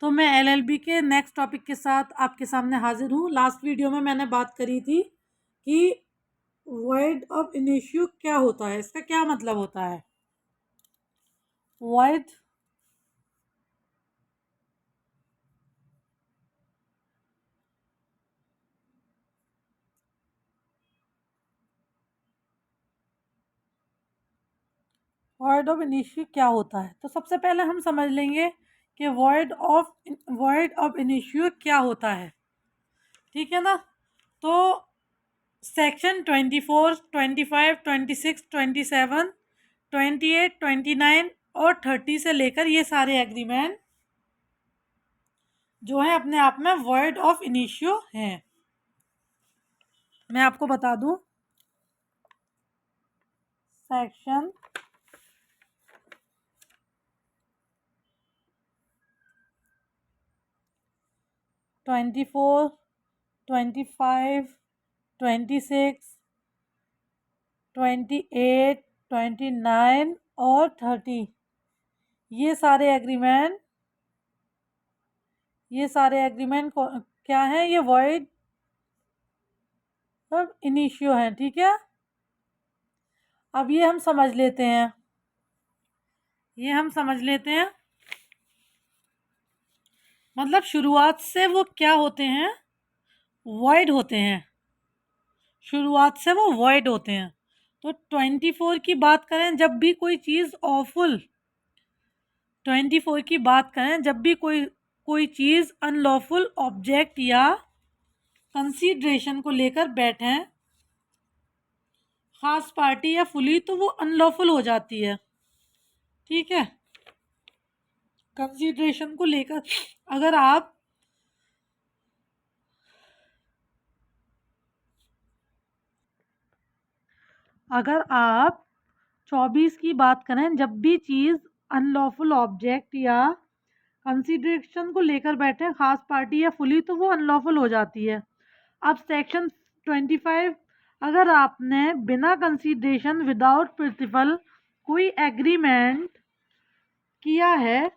तो मैं एलएलबी के नेक्स्ट टॉपिक के साथ आपके सामने हाजिर हूँ। लास्ट वीडियो में मैंने बात करी थी कि वॉइड ऑफ इनिशियो क्या होता है, इसका क्या मतलब होता है। वॉइड वॉइड ऑफ इनिशियो क्या होता है, तो सबसे पहले हम समझ लेंगे कि वॉइड ऑफ इनिशियो क्या होता है। ठीक है ना। तो सेक्शन 24, 25, 26, 27, 28, 29 और 30 से लेकर ये सारे एग्रीमेंट जो है अपने आप में वॉइड ऑफ इनिशियो हैं। मैं आपको बता दूं, सेक्शन 24, 25, 26, 28, 29 और 30 ये सारे एग्रीमेंट क्या हैं, ये वॉइड ऑफ इनिशियो हैं। ठीक है। अब ये हम समझ लेते हैं मतलब शुरुआत से वो क्या होते हैं, वॉइड होते हैं। शुरुआत से वो वॉइड होते हैं। तो 24 की बात करें, जब भी कोई चीज़ ऑफुल 24 की बात करें जब भी कोई चीज़ अनलॉफुल ऑब्जेक्ट या कंसीडरेशन को लेकर बैठे खास पार्टी या फुली, तो वो अनलॉफुल हो जाती है। ठीक है। कंसीडरेशन को लेकर अगर आप अगर आप 24 की बात करें, जब भी चीज़ अनलॉफुल ऑब्जेक्ट या कंसीडरेशन को लेकर बैठे खास पार्टी या फुली, तो वो अनलॉफुल हो जाती है। अब सेक्शन 25, अगर आपने बिना कंसीडरेशन विदाउट प्रिंसिपल कोई एग्रीमेंट किया है,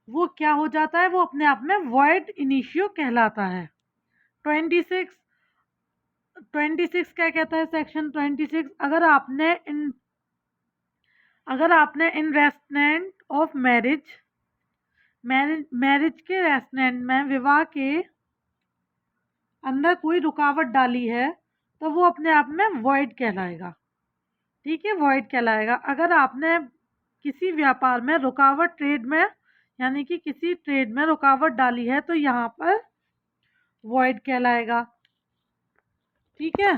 वो क्या हो जाता है, वो अपने आप में वॉइड इनिशियो कहलाता है। 26 क्या कहता है सेक्शन 26, अगर आपने इन रेस्टेंट ऑफ मैरिज के रेस्टेंट में विवाह के अंदर कोई रुकावट डाली है, तो वो अपने आप में वॉइड कहलाएगा। ठीक है, वॉइड कहलाएगा। अगर आपने किसी व्यापार में रुकावट ट्रेड में यानी कि किसी ट्रेड में रुकावट डाली है, तो यहाँ पर वॉइड कहलाएगा। ठीक है।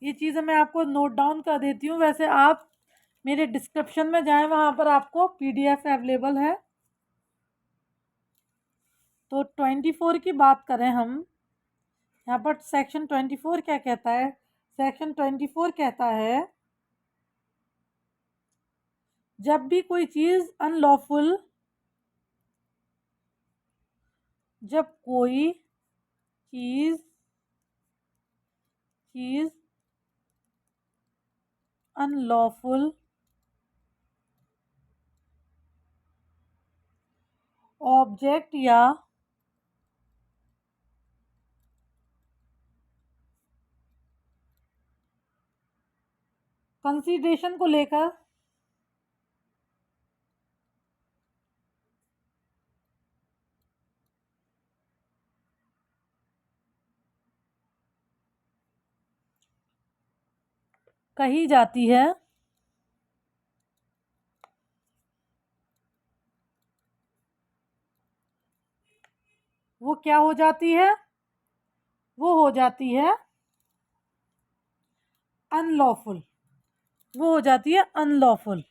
ये चीज़ें मैं आपको नोट डाउन कर देती हूँ। वैसे आप मेरे डिस्क्रिप्शन में जाएं, वहाँ पर आपको पीडीएफ अवेलेबल है। तो 24 की बात करें हम, यहाँ पर सेक्शन 24 क्या कहता है, सेक्शन 24 कहता है जब भी कोई चीज़ अनलॉफुल जब कोई चीज़ अनलॉफुल ऑब्जेक्ट या कंसीडरेशन को लेकर कही जाती है, वो क्या हो जाती है, वो हो जाती है अनलॉफुल। वो हो जाती है अनलॉफुल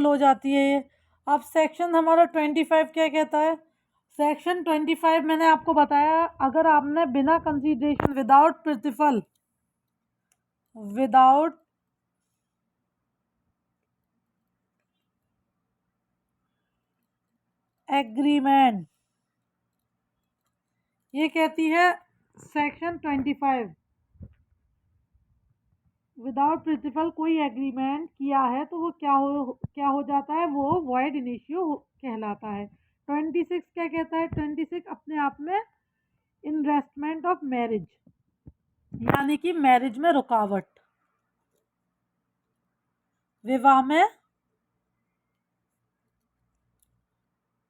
हो जाती है ये। अब सेक्शन हमारा 25 क्या कहता है, सेक्शन 25 मैंने आपको बताया, अगर आपने बिना कंसीडरेशन विदाउट एग्रीमेंट, ये कहती है सेक्शन 25, विदाउट प्रिंसिपल कोई एग्रीमेंट किया है तो वो क्या हो जाता है, वो वॉइड इनिशियो कहलाता है। 26 क्या कहता है, 26 अपने आप में इन्वेस्टमेंट ऑफ मैरिज, यानी कि मैरिज में रुकावट, विवाह में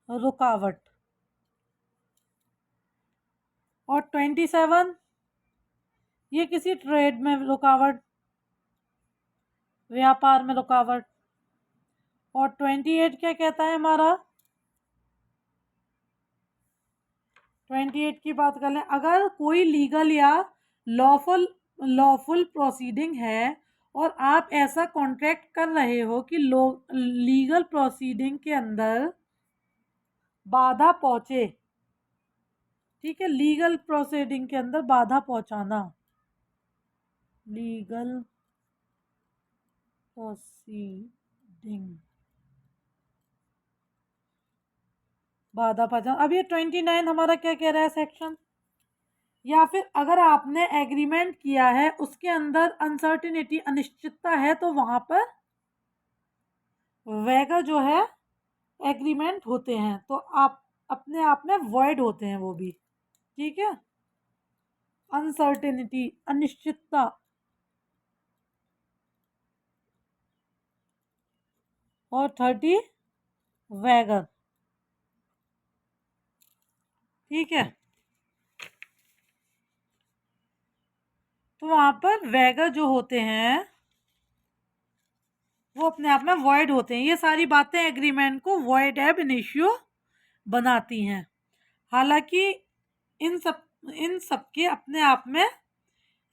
रुकावट। और 27 ये किसी ट्रेड में रुकावट, व्यापार में रुकावट। और 28 क्या कहता है हमारा, 28 की बात कर लें, अगर कोई लीगल या लॉफुल लॉफुल प्रोसीडिंग है और आप ऐसा कॉन्ट्रैक्ट कर रहे हो कि लीगल प्रोसीडिंग के अंदर बाधा पहुंचे, ठीक है, लीगल प्रोसीडिंग के अंदर बाधा पहुंचाना, लीगल प्रोसीडिंग बाधा पहुंचाना। अब ये 29 हमारा क्या कह रहा है सेक्शन, या फिर अगर आपने एग्रीमेंट किया है उसके अंदर अनसर्टिनिटी अनिश्चितता है तो वहां पर वैगर जो है एग्रीमेंट होते हैं तो आप अपने आप में वॉइड होते हैं वो भी, ठीक है। अनसर्टेनिटी अनिश्चितता और 30 वैगर, ठीक है। तो वहां पर वैगर जो होते हैं वो अपने आप में वॉइड होते हैं। ये सारी बातें एग्रीमेंट को वॉइड एब इनिशियो बनाती हैं। हालांकि इन सब के अपने आप में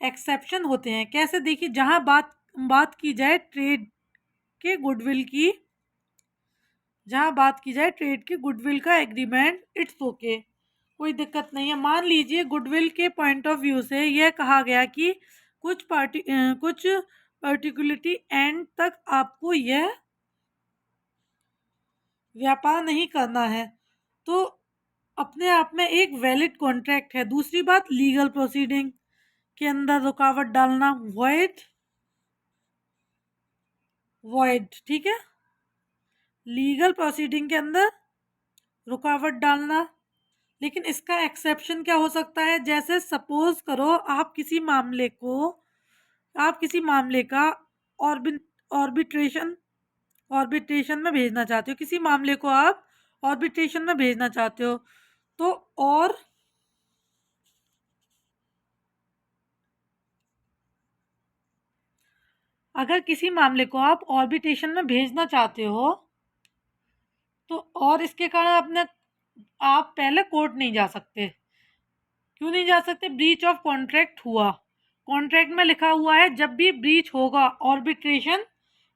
एक्सेप्शन होते हैं। कैसे, देखिए, जहां बात की जाए ट्रेड के गुडविल की, जहां बात की जाए ट्रेड के गुडविल का एग्रीमेंट, इट्स ओके, कोई दिक्कत नहीं है। मान लीजिए गुडविल के पॉइंट ऑफ व्यू से यह कहा गया कि कुछ पर्टिकुलरिटी एंड तक आपको यह व्यापार नहीं करना है, तो अपने आप में एक वैलिड कॉन्ट्रैक्ट है। दूसरी बात, लीगल प्रोसीडिंग के अंदर रुकावट डालना, वॉइड, ठीक है, लीगल प्रोसीडिंग के अंदर रुकावट डालना। लेकिन इसका एक्सेप्शन क्या हो सकता है, जैसे सपोज करो आप किसी मामले का ऑर्बिट्रेशन ऑर्बिट्रेशन में भेजना चाहते हो, किसी मामले को आप ऑर्बिट्रेशन में भेजना चाहते हो, तो और अगर किसी मामले को आप ऑर्बिट्रेशन में भेजना चाहते हो तो और इसके कारण आप पहले कोर्ट नहीं जा सकते। क्यों नहीं जा सकते, ब्रीच ऑफ कॉन्ट्रैक्ट हुआ, कॉन्ट्रैक्ट में लिखा हुआ है जब भी ब्रीच होगा ऑर्बिट्रेशन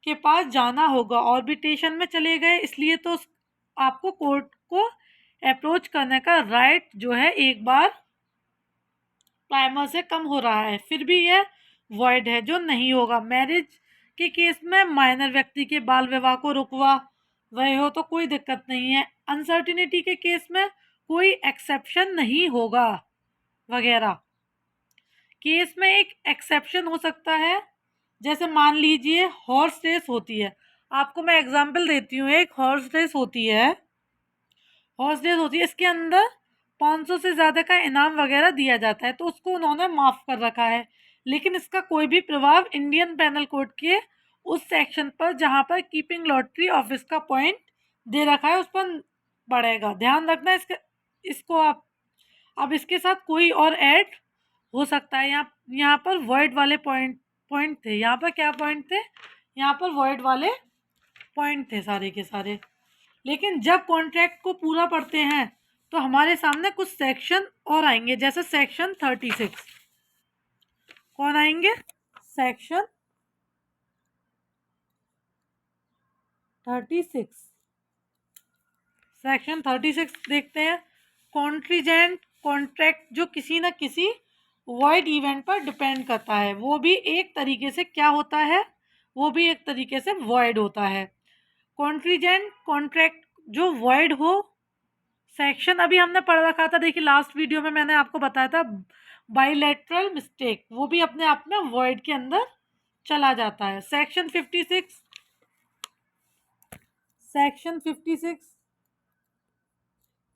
के पास जाना होगा। ऑर्बिट्रेशन में चले गए इसलिए तो आपको कोर्ट को अप्रोच करने का राइट जो है एक बार प्राइमर से कम हो रहा है, फिर भी यह वॉइड है, जो नहीं होगा। मैरिज के केस में माइनर व्यक्ति के बाल विवाह को रुकवा रहे हो तो कोई दिक्कत नहीं है। अनसर्टिनिटी के केस में कोई एक्सेप्शन नहीं होगा वगैरह। केस में एक एक्सेप्शन हो सकता है, जैसे मान लीजिए हॉर्स रेस होती है, आपको मैं एग्जांपल देती हूँ। एक हॉर्स रेस होती है, इसके अंदर 500 से ज़्यादा का इनाम वगैरह दिया जाता है, तो उसको उन्होंने माफ़ कर रखा है। लेकिन इसका कोई भी प्रभाव इंडियन पेनल कोड के उस सेक्शन पर जहाँ पर कीपिंग लॉटरी ऑफिस का पॉइंट दे रखा है उस पर पड़ेगा। ध्यान रखना इसको आप। अब इसके साथ कोई और ऐड हो सकता है। यहाँ पर वॉइड वाले पॉइंट थे, यहाँ पर क्या पॉइंट थे, यहाँ पर वॉइड वाले पॉइंट थे सारे के सारे। लेकिन जब कॉन्ट्रैक्ट को पूरा पढ़ते हैं तो हमारे सामने कुछ सेक्शन और आएंगे, जैसे सेक्शन 36। कौन आएंगे, सेक्शन 36। सेक्शन 36 देखते हैं। कॉन्ट्रीजेंट कॉन्ट्रैक्ट जो किसी न किसी वॉइड इवेंट पर डिपेंड करता है, वो भी एक तरीके से क्या होता है, वो भी एक तरीके से वॉइड होता है। कॉन्ट्रीजेंट कॉन्ट्रैक्ट जो वॉइड हो, सेक्शन अभी हमने पढ़ रखा था, देखिए लास्ट वीडियो में मैंने आपको बताया था बाइलेटरल मिस्टेक, वो भी अपने आप में वॉइड के अंदर चला जाता है। सेक्शन 56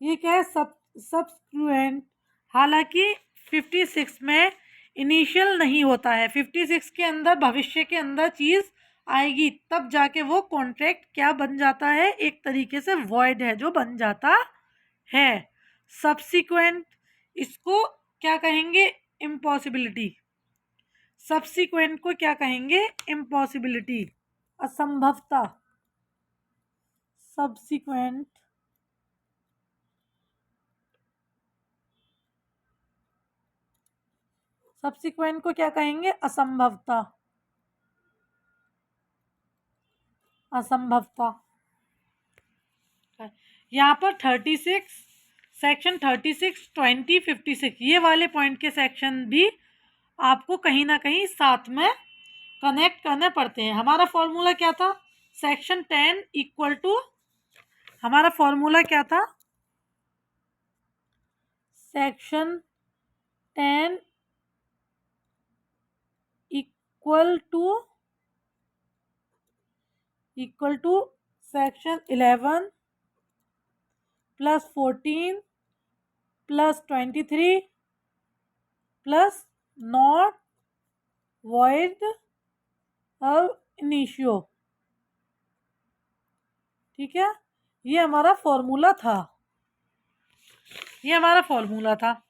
ये क्या है, सब्सक्वेंट। हालांकि 56 में इनिशियल नहीं होता है, 56 के अंदर भविष्य के अंदर चीज आएगी तब जाके वो कॉन्ट्रैक्ट क्या बन जाता है, एक तरीके से वॉइड है जो बन जाता है। सब्सिक्वेंट इसको क्या कहेंगे, इम्पॉसिबिलिटी। सब्सिक्वेंट को क्या कहेंगे, इम्पॉसिबिलिटी, असंभवता। सब्सिक्वेंट सब्सिक्वेंट को क्या कहेंगे, असंभवता। असंभवता। यहाँ पर 36 सेक्शन 36, 20, 56 ये वाले पॉइंट के सेक्शन भी आपको कहीं ना कहीं साथ में कनेक्ट करने पड़ते हैं। हमारा फॉर्मूला क्या था, सेक्शन 10 इक्वल टू, हमारा फॉर्मूला क्या था, section 10 equal to section 11 plus 14 plus 23 plus not void ab initio. ठीक है, ये हमारा फॉर्मूला था, ये हमारा फॉर्मूला था।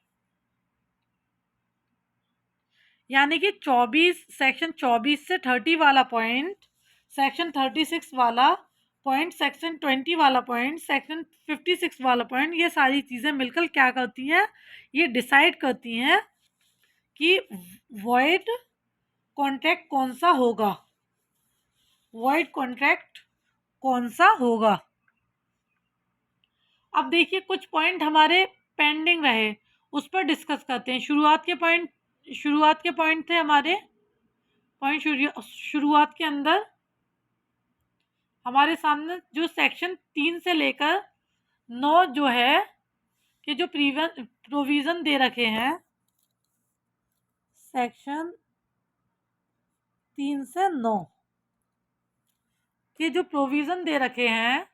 यानी कि 24 सेक्शन 24 से 30 वाला पॉइंट, सेक्शन 36 वाला पॉइंट, सेक्शन 20 वाला पॉइंट, सेक्शन 56 वाला पॉइंट, ये सारी चीज़ें मिलकर क्या करती हैं, ये डिसाइड करती हैं कि वॉइड कॉन्ट्रैक्ट कौन सा होगा, वॉइड कॉन्ट्रैक्ट कौन सा होगा। अब देखिए कुछ पॉइंट हमारे पेंडिंग रहे, उस पर डिस्कस करते हैं। शुरुआत के पॉइंट थे हमारे पॉइंट, शुरुआत के अंदर हमारे सामने जो सेक्शन 3 से लेकर 9 जो है कि जो प्रोविज़न दे रखे हैं, सेक्शन 3 से 9 के जो प्रोविज़न दे रखे हैं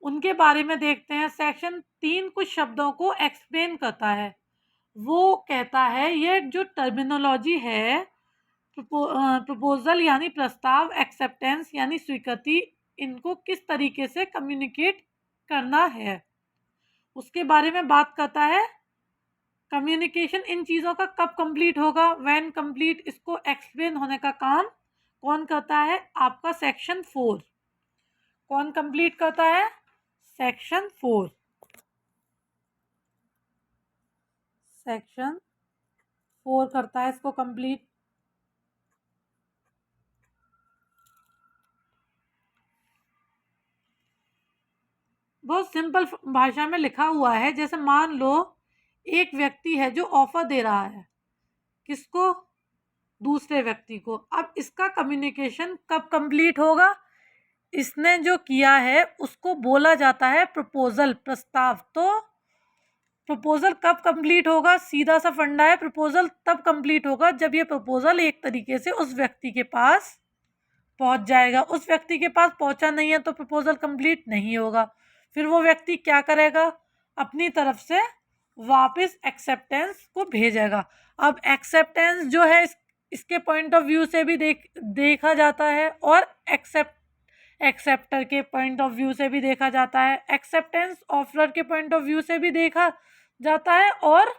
उनके बारे में देखते हैं। सेक्शन 3 कुछ शब्दों को एक्सप्लेन करता है, वो कहता है ये जो टर्मिनोलॉजी है, प्रपोजल यानी प्रस्ताव, एक्सेप्टेंस यानी स्वीकृति, इनको किस तरीके से कम्युनिकेट करना है उसके बारे में बात करता है। कम्युनिकेशन इन चीज़ों का कब कंप्लीट होगा, व्हेन कंप्लीट, इसको एक्सप्लेन होने का काम कौन करता है, आपका सेक्शन 4। कौन कंप्लीट करता है, सेक्शन 4। सेक्शन 4 करता है इसको कंप्लीट। बहुत सिंपल भाषा में लिखा हुआ है, जैसे मान लो एक व्यक्ति है जो ऑफर दे रहा है, किसको, दूसरे व्यक्ति को। अब इसका कम्युनिकेशन कब कंप्लीट होगा, इसने जो किया है उसको बोला जाता है प्रपोजल, प्रस्ताव। तो प्रपोजल कब कंप्लीट होगा, सीधा सा फंडा है, प्रपोजल तब कंप्लीट होगा जब ये प्रपोजल एक तरीके से उस व्यक्ति के पास पहुंच जाएगा। उस व्यक्ति के पास पहुंचा नहीं है तो प्रपोजल कंप्लीट नहीं होगा। फिर वो व्यक्ति क्या करेगा, अपनी तरफ से वापस एक्सेप्टेंस को भेजेगा। अब एक्सेप्टेंस जो है इसके पॉइंट ऑफ व्यू से भी देखा जाता है और एक्सेप्टर के पॉइंट ऑफ व्यू से भी देखा जाता है, एक्सेप्टेंस ऑफर के पॉइंट ऑफ व्यू से भी देखा जाता है और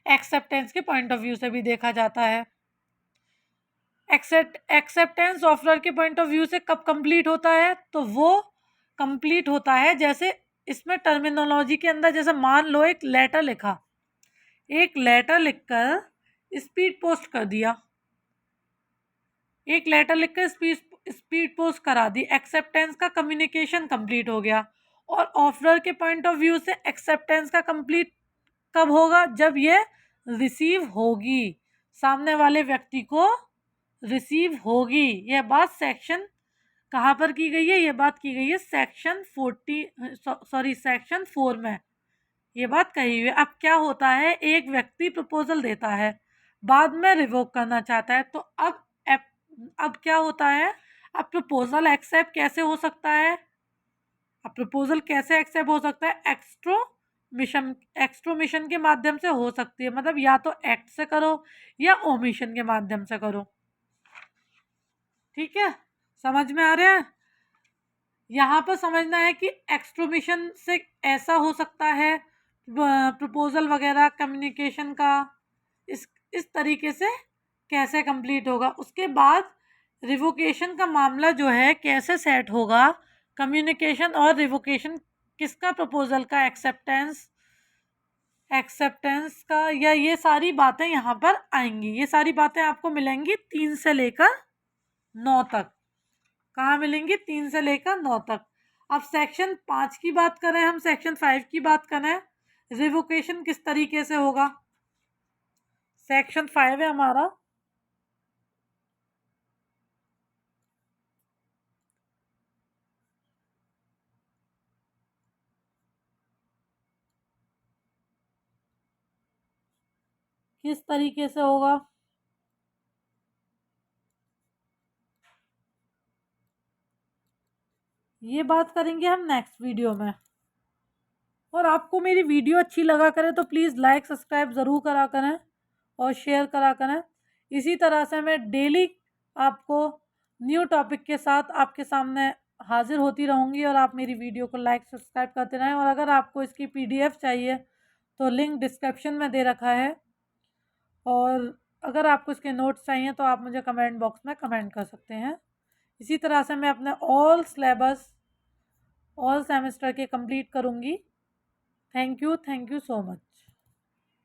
एक्सेप्टेंस के पॉइंट ऑफ व्यू से भी देखा जाता है। एक्सेप्टेंस ऑफर के पॉइंट ऑफ व्यू से कब कंप्लीट होता है, तो वो कंप्लीट होता है जैसे इसमें टर्मिनोलॉजी के अंदर, जैसे मान लो एक लेटर लिखा, एक लेटर लिखकर स्पीड पोस्ट कर दिया, एक लेटर लिखकर स्पीड पोस्ट करा दी, एक्सेप्टेंस का कम्युनिकेशन कंप्लीट हो गया। और ऑफर के पॉइंट ऑफ व्यू से एक्सेप्टेंस का कंप्लीट कब होगा, जब ये रिसीव होगी, सामने वाले व्यक्ति को रिसीव होगी। यह बात सेक्शन कहाँ पर की गई है, ये बात की गई है सेक्शन 4 में ये बात कही हुई है। अब क्या होता है, एक व्यक्ति प्रपोजल देता है, बाद में रिवोक करना चाहता है, तो अब क्या होता है, अब प्रपोजल एक्सेप्ट कैसे हो सकता है, अब प्रपोजल कैसे एक्सेप्ट हो सकता है, एक्सट्रोमिशन के माध्यम से हो सकती है, मतलब या तो एक्ट से करो या ओमिशन के माध्यम से करो। ठीक है, समझ में आ रहा है। यहाँ पर समझना है कि एक्सट्रोमिशन से ऐसा हो सकता है प्रपोजल वगैरह कम्युनिकेशन का इस तरीके से कैसे कंप्लीट होगा। उसके बाद रिवोकेशन का मामला जो है कैसे सेट होगा, कम्युनिकेशन और रिवोकेशन किसका, प्रपोजल का एक्सेप्टेंस का, या ये सारी बातें यहाँ पर आएंगी। ये सारी बातें आपको मिलेंगी 3 से लेकर 9 तक। कहाँ मिलेंगी, 3 से लेकर 9 तक। अब सेक्शन 5 की बात करें, हम सेक्शन 5 की बात करें, रिवोकेशन किस तरीके से होगा। सेक्शन 5 है हमारा, किस तरीके से होगा, ये बात करेंगे हम नेक्स्ट वीडियो में। और आपको मेरी वीडियो अच्छी लगा करे तो प्लीज़ लाइक सब्सक्राइब ज़रूर करा करें और शेयर करा करें। इसी तरह से मैं डेली आपको न्यू टॉपिक के साथ आपके सामने हाजिर होती रहूँगी, और आप मेरी वीडियो को लाइक सब्सक्राइब करते रहें। और अगर आपको इसकी PDF चाहिए तो लिंक डिस्क्रिप्शन में दे रखा है, और अगर आपको इसके नोट्स चाहिए तो आप मुझे कमेंट बॉक्स में कमेंट कर सकते हैं। इसी तरह से मैं अपने ऑल सिलेबस ऑल सेमेस्टर के कंप्लीट करूँगी। Thank you so much.